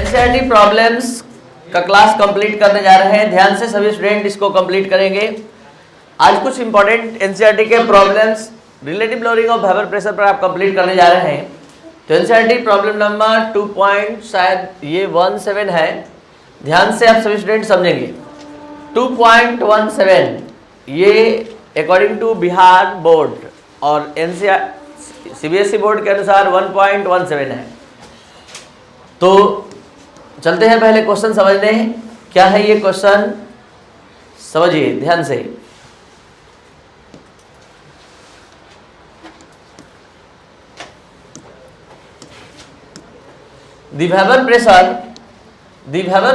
NCERT problems का class complete करने जा रहे हैं। ध्यान से सभी स्टूडेंट इसको कंप्लीट करेंगे। आज कुछ इंपॉर्टेंट एनसीईआरटी के problems relative lowering of vapour pressure पर आप कंप्लीट करने जा रहे हैं। तो एनसीईआरटी प्रॉब्लम नंबर 2 पॉइंट शायद ये 17 है। ध्यान से आप सभी स्टूडेंट समझेंगे। 2.17 ये अकॉर्डिंग टू बिहार बोर्ड और एनसीईआरटी सीबीएसई बोर्ड के अनुसार 1.17 है। तो चलते हैं पहले क्वेश्चन समझने। क्या है ये क्वेश्चन, समझिए ध्यान से। The Weber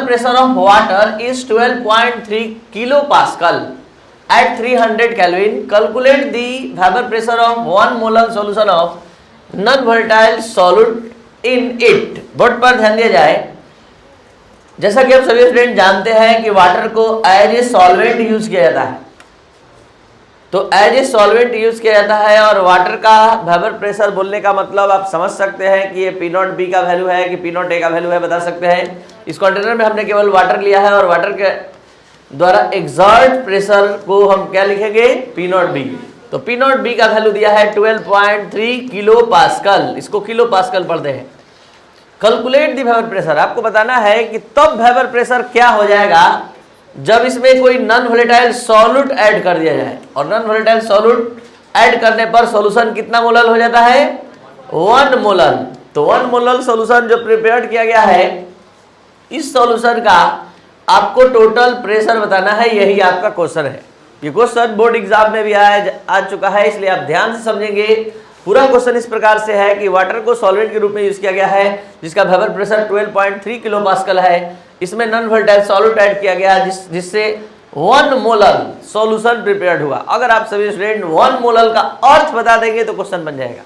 pressure of water is 12.3 kilopascal at 300 Kelvin. Calculate the Weber pressure of 1 molar solution of non-volatile solute in it. Board पर ध्यान दिया जाए। जैसा कि आप सभी स्टूडेंट जानते हैं कि वाटर को एज ए सॉल्वेंट यूज किया जाता है। तो एज ए सॉल्वेंट यूज किया जाता है और वाटर का वेपर प्रेशर बोलने का मतलब आप समझ सकते हैं कि ये पी नॉट बी का वैल्यू है कि पी नॉट ए का वैल्यू है, बता सकते हैं। इस कंटेनर में हमने केवल वाटर लिया है और वाटर के द्वारा एक्सर्ट प्रेशर को हम क्या लिखेंगे, पी नॉट बी। तो पी नॉट बी का वैल्यू दिया है 12.3 किलो पास्कल। इसको किलो पास्कल पढ़ते हैं। कैलकुलेट दी वेपर प्रेशर, आपको बताना है कि तब वेपर प्रेशर क्या हो जाएगा जब इसमें कोई नॉन वोलेटाइल सॉल्यूट ऐड कर दिया जाए। और नॉन वोलेटाइल सॉल्यूट ऐड करने पर सॉल्यूशन कितना मोलर हो जाता है, 1 मोलर। तो 1 मोलर सॉल्यूशन जो प्रिपेयर किया गया है, इस सॉल्यूशन का आपको टोटल प्रेशर बताना है। यही आपका क्वेश्चन है। ये क्वेश्चन बोर्ड एग्जाम में भी आ चुका है, इसलिए आप ध्यान से समझेंगे। पूरा क्वेश्चन इस प्रकार से है कि वाटर को सॉल्वेंट के रूप में यूज किया गया है जिसका वेपर प्रेशर 12.3 किलो पास्कल है। इसमें नॉन वोलेटाइल सॉल्यूट ऐड किया गया जिससे 1 मोलर सॉल्यूशन प्रिपेयर्ड हुआ। अगर आप सभी स्टूडेंट 1 मोलर का अर्थ बता देंगे तो क्वेश्चन बन जाएगा।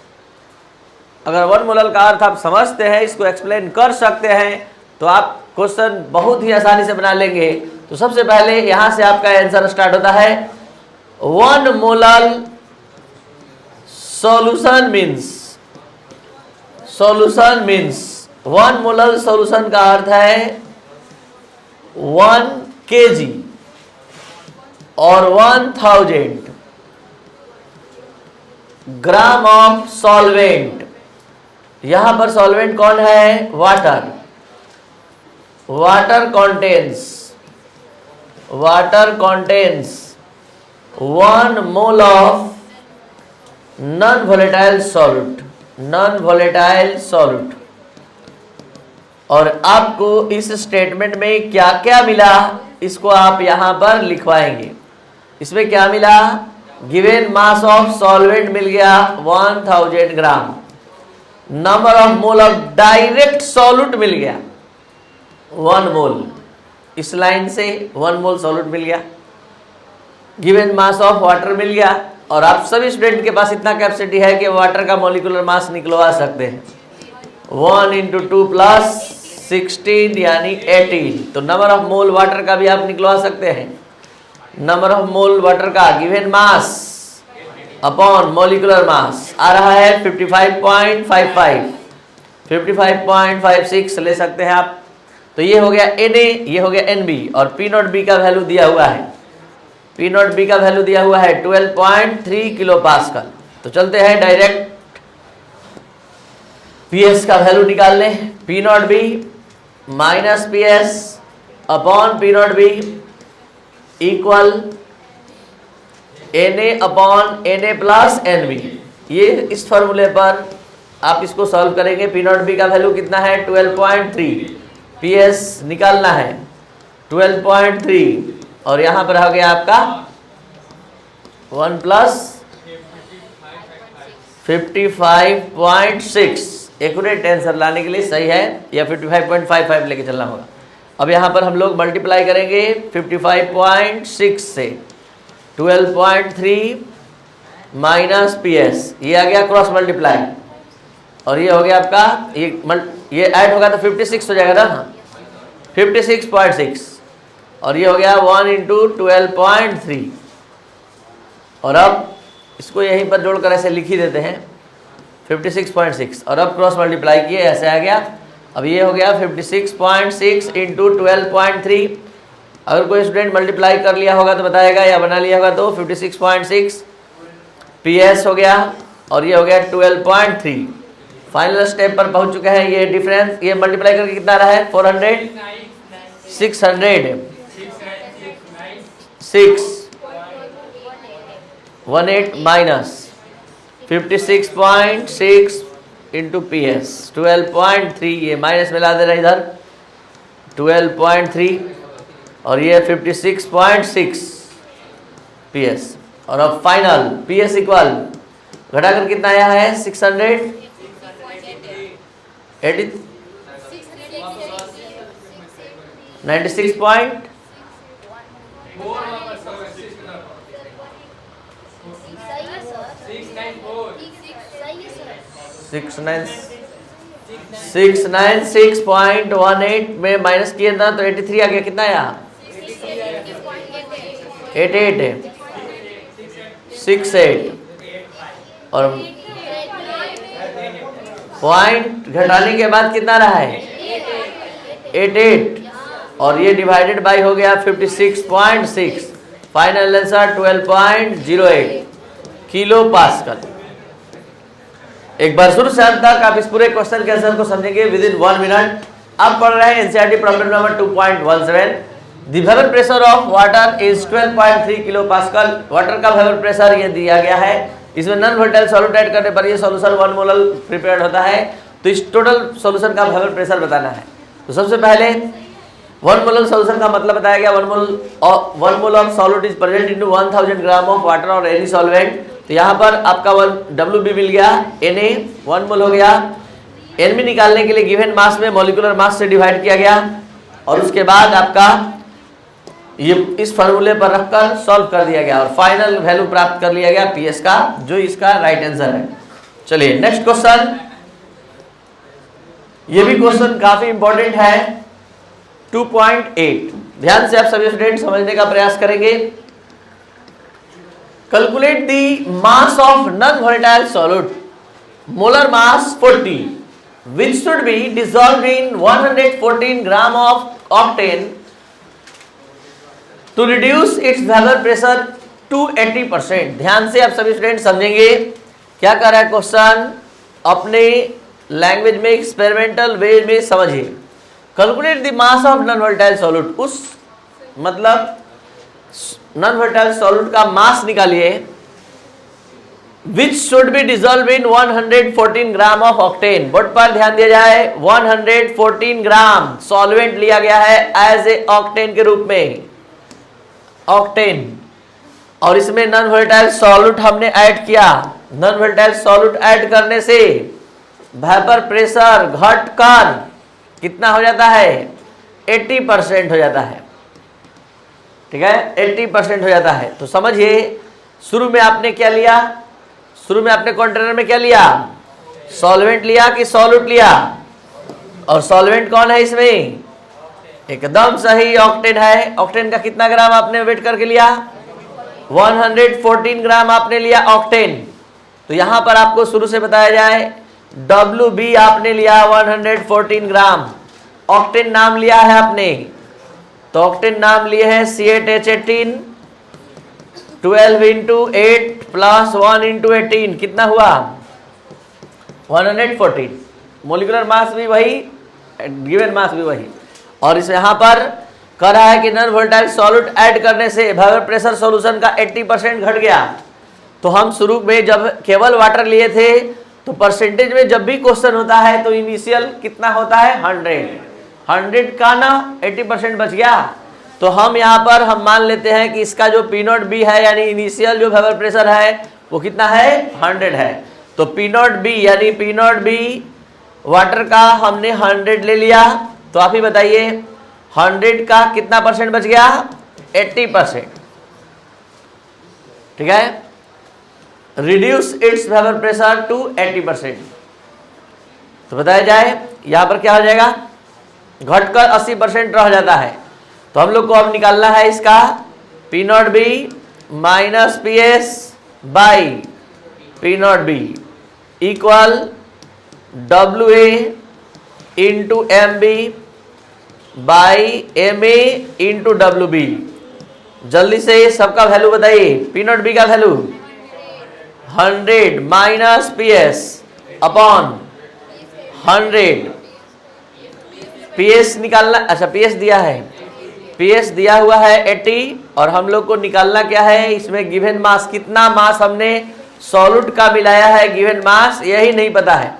अगर 1 मोलर का अर्थ आप समझते हैं, इसको एक्सप्लेन कर सकते हैं, तो आप क्वेश्चन बहुत ही आसानी से बना लेंगे। तो सबसे पहले यहां से आपका आंसर स्टार्ट होता है। 1 molar solution means 1 molar solution का अर्थ है 1 kg और 1000 ग्राम ऑफ सॉल्वेंट। यहां पर सॉल्वेंट कौन है, water. Water contains 1 mole of non volatile solute. और आपको इस स्टेटमेंट में क्या क्या मिला, इसको आप यहां पर लिखवाएंगे। इसमें क्या मिला, गिवन मास ऑफ सॉल्वेंट मिल गया 1000 gram. Number of mole of direct solute मिल गया 1 मोल। इस लाइन से 1 मोल सॉल्यूट मिल गया। गिवन मास ऑफ वाटर मिल गया। और आप सभी स्टूडेंट के पास इतना कैपेसिटी है कि वाटर का मॉलिक्यूलर मास निकलवा सकते हैं। 1 × 2 + 16 यानी 18। तो नंबर ऑफ मोल वाटर का भी आप निकलवा सकते हैं। नंबर ऑफ मोल वाटर का given mass upon molecular mass आ रहा है 55.55, 55.56 ले सकते हैं आप। तो ये हो गया Na, ये हो गया Nb और पी नॉट बी का वैल्यू दिया हुआ है। पी नॉट बी का वैल्यू दिया हुआ है 12.3 किलो पास्कल। तो चलते हैं डायरेक्ट पीएस का वैल्यू निकालने। P not B minus PS upon P not B equal Na upon Na plus Nb। ये इस फॉर्मूले पर आप इसको सॉल्व करेंगे। पी नॉट बी का वैल्यू कितना है, 12.3। पीएस निकालना है 12.3 और यहां पर हो गया आपका 1 + 55.6। एक्यूरेट आंसर लाने के लिए सही है, या 55.55 लेके चलना होगा। अब यहां पर हम लोग मल्टीप्लाई करेंगे 55.6 से। 12.3 माइनस पीएस, ये आ गया क्रॉस मल्टीप्लाई और ये हो गया आपका, ये ऐड होगा तो 56 हो जाएगा ना, 56.6 और ये हो गया 1 × 12.3। और अब इसको यहीं पर जोड़कर ऐसे लिख ही देते हैं 56.6 और अब क्रॉस मल्टीप्लाई किए, ऐसे आ गया अब ये हो गया 56.6 इंटू 12.3। अगर कोई स्टूडेंट मल्टीप्लाई कर लिया होगा तो बताएगा, या बना लिया होगा तो 56.6 PS हो गया और ये हो गया 12.3। फाइनल स्टेप पर पहुंच चुके हैं। ये डिफरेंस, ये मल्टीप्लाई करके कितना रहा है 400 618 माइनस 56.6 इंटू PS 12.3, ये माइनस में ला दे रहा है इधर 12.3 और ये 56.6 PS। और अब फाइनल PS इक्वल घटाकर कितना आया है 96.6 696.18 में माइनस किए ना तो 83 आ गया। कितना आया 8868 और पॉइंट घटाने के बाद कितना रहा है 88 और ये डिवाइडेड बाय हो गया 56.6। Final answer 12.08 kilo pascal. एक बार शुरू से अंत तक आप इस पूरे क्वेश्चन के आंसर को समझेंगे विद इन 1 मिनट। अब पढ़ रहे हैं NCERT problem number 2.17। The vapour pressure of water is 12.3 kilo pascal. Water का वेपर प्रेशर ये दिया गया है। इसमें नॉन वोलेटाइल सॉल्यूट ऐड करने पर ये सॉल्यूशन 1 मोल प्रिपेयर्ड होता है। तो इस टोटल सॉल्यूशन का वेपर प्रेशर बताना है। तो सबसे पहले 1 मोल सॉल्यूशन का मतलब बताया गया। 1 mole of solute is present into 1000 gram of water और एनी सॉल्वेंट। तो यहाँ पर आपका WB मिल गया, Na 1 मोल हो गया। Nb निकालने के लिए गिवन मास में मॉलिक्यूलर मास से डिवाइड किया गया और उसके बाद आपका ये इस फॉर्मूले पर रखकर सॉल्व कर दिया गया और फाइनल वैल्यू प्राप्त कर लिया गया PS का, जो इसका राइट आंसर है। चलिए नेक्स्ट क्वेश्चन। ये भी क्वेश्चन काफी इंपॉर्टेंट है 2.8। ध्यान से आप सभी स्टूडेंट समझने का प्रयास करेंगे। Calculate the mass of non-volatile solute, molar mass 40, which should be dissolved in 114 gram of octane to reduce its vapor pressure to 80%। ध्यान से आप सभी स्टूडेंट समझेंगे क्या कर रहा है क्वेश्चन, अपने लैंग्वेज में एक्सपेरिमेंटल वे में समझिए। Calculate the mass of non volatile solute, उस मतलब नॉन वोलेटाइल सॉल्यूट का मास निकालिए which should be dissolve in 114 gram of octane. Board पर ध्यान दिया जाए 114 ग्राम सॉल्वेंट लिया गया है एज ए ऑक्टेन के रूप में, ऑक्टेन, और इसमें नॉन वोलेटाइल सॉल्यूट हमने ऐड किया। नॉन वोलेटाइल सॉल्यूट ऐड करने से वेपर प्रेशर घटकर कितना हो जाता है 80% हो जाता है। ठीक है 80% हो जाता है। तो समझिए शुरू में आपने क्या लिया, शुरू में आपने कंटेनर में क्या लिया, सॉल्वेंट लिया कि सॉल्यूट लिया, और सॉल्वेंट कौन है इसमें, एकदम सही ऑक्टेन है। ऑक्टेन का कितना ग्राम आपने वेट करके लिया 114 ग्राम आपने लिया ऑक्टेन। तो यहां पर आपको शुरू से बताया जाए WB आपने लिया 114 ग्राम, ऑक्टेन नाम लिया है आपने, तो ऑक्टेन नाम लिए हैं C8H18 12 इंटू 8 प्लस 1 इंटू 18 कितना हुआ 114। मोलिकुलर मास भी वही, गिवन मास भी वही। और इस यहाँ पर कह रहा है कि नॉन वोलेटाइल सॉल्यूट ऐड करने से वेपर प्रेशर सॉल्यूशन का 80% घट गया। तो हम शुरू में जब केवल वाटर लिए थे तो परसेंटेज में जब भी क्वेश्चन होता है तो इनिशियल कितना होता है 100 का ना 80% बच गया। तो हम यहाँ पर हम मान लेते हैं कि इसका जो P0B है यानी इनिशियल जो वेपर प्रेशर है वो कितना है 100 है। तो P0B यानी P0B वाटर का हमने 100 ले लिया। तो आप ही बताइए 100 का कितना परसेंट बच गया 80%। ठीक है, reduce its vapour pressure to 80%। तो बताया जाए यहाँ पर क्या हो जाएगा, घटकर 80% रह जाता है। तो हम लोग को अब निकालना है इसका P0B minus PS by P0B equal WA into M B by M A into W B. जल्दी से सबका वैल्यू बताइए। पी नॉट बी का value 100 minus P S upon 100। P S निकालना, अच्छा पी एस दिया है, पी एस दिया हुआ है 80 और हम लोग को निकालना क्या है, इसमें गिवन मास कितना मास हमने सॉल्यूट का मिलाया है, गिवन मास यही नहीं पता है।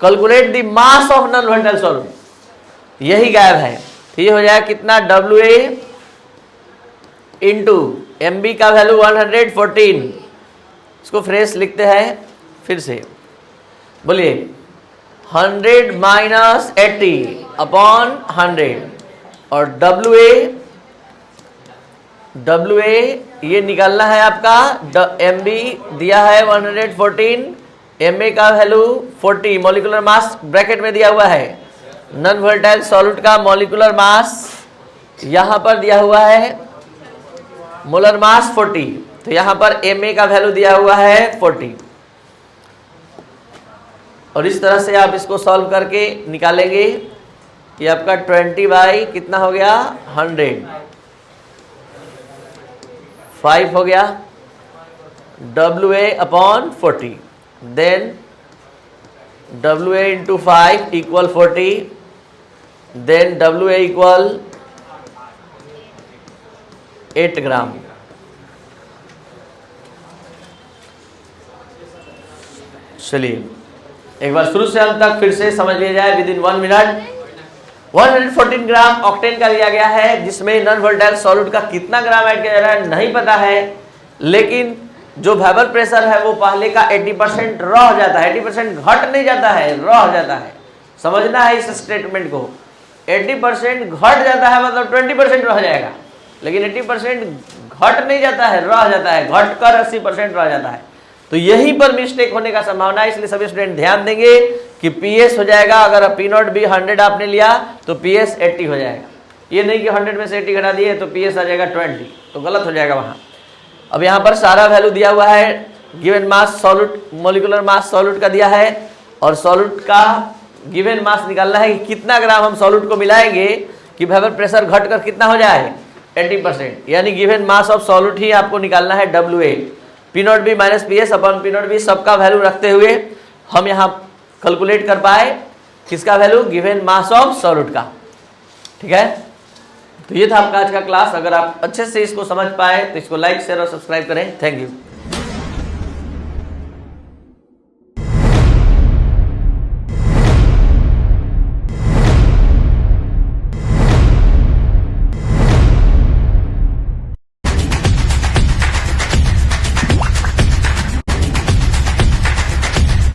Calculate the mass of non volatile solute, यही गायब है। तो ये हो जाएगा कितना, W A into M B का वैल्यू 114। इसको फ्रेश लिखते हैं फिर से, बोलिए 100 माइनस 80 अपॉन 100 और डब्ल्यू ए ये निकालना है आपका, एम बी दिया है 114, एम ए का वैल्यू 40, मॉलिक्यूलर मास ब्रैकेट में दिया हुआ है। नॉन वोलेटाइल सॉल्यूट का मॉलिक्यूलर मास यहां पर दिया हुआ है, मोलर मास 40, तो यहां पर एम ए का वैल्यू दिया हुआ है 40। और इस तरह से आप इसको सॉल्व करके निकालेंगे। ये आपका 20 बाई कितना हो गया, 100, 5 हो गया, W A upon 40, then W A into 5 equal 40, then W A equal 8 gram. चलिए एक बार शुरू से अंत तक फिर से समझ लिया जाए with in 1 minute. 114 gram octane का लिया गया है, जिसमें नॉन वोलेटाइल सॉल्यूट का कितना ग्राम ऐड किया जा रहा है नहीं पता है, लेकिन जो वेपर प्रेशर है वो पहले का 80% रह जाता है, 80% घट नहीं जाता है, रह जाता है। समझना है इस स्टेटमेंट को, 80% घट जाता है मतलब 20% रह जाएगा, लेकिन 80% घट नहीं जाता है, रह जाता है, घट कर 80% रह जाता है। तो यहीं पर मिस्टेक होने का संभावना है, इसलिए सभी स्टूडेंट ध्यान देंगे कि पीएस हो जाएगा, अगर पी नॉट बी 100 आपने लिया तो पीएस 80 हो जाएगा। ये नहीं कि 100 में से 80 घटा दिए तो पीएस आ जाएगा 20, तो गलत हो जाएगा वहाँ। अब यहाँ पर सारा वैल्यू दिया हुआ है, given mass solute, molecular mass solute का दिया है, और सॉल्यूट का गिवन मास निकालना है कि कितना ग्राम हम सॉल्यूट को मिलाएंगे कि वेपर प्रेशर घट कर कितना हो जाए, 80%, यानी गिवन मास ऑफ सॉल्यूट ही आपको निकालना है W A. P not B minus P S upon P not B सबका वैल्यू रखते हुए हम यहाँ कैलकुलेट कर पाए किसका value, given mass of solute का। ठीक है, तो ये था आपका आज का क्लास। अगर आप अच्छे से इसको समझ पाए तो इसको लाइक शेयर और सब्सक्राइब करें। Thank you.